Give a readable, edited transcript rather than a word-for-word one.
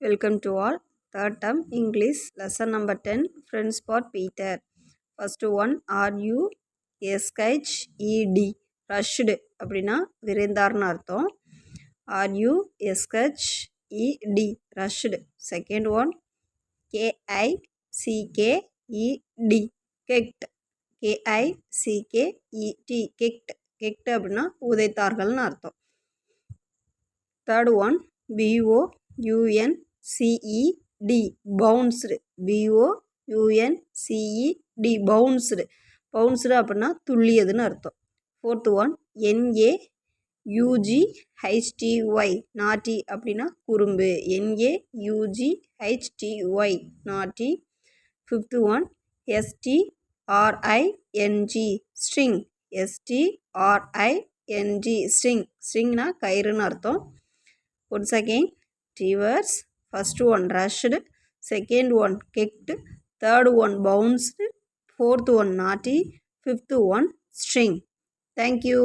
Welcome to all. Third term English lesson number 10 Friends for Peter. First one RUSHED rushed அப்படின்னா விரைந்தார்னு அர்த்தம். RUSHED rushed. Second one KICKED kicked. KICKED kicked. kicked அப்படின்னா உதைத்தார்கள்னு அர்த்தம். Third one BOUNCED bounced. BOUNCED bounced. bounced அப்படின்னா துள்ளியதுன்னு அர்த்தம். Fourth one NAUGHTY naughty அப்படின்னா குறும்பு. NAUGHTY naughty. Fifth one STRING string. STRING string. stringனா கயிறுன்னு அர்த்தம். Once again rivers. First one rushed, second one kicked, third one bounced, fourth one naughty, fifth one string. Thank you.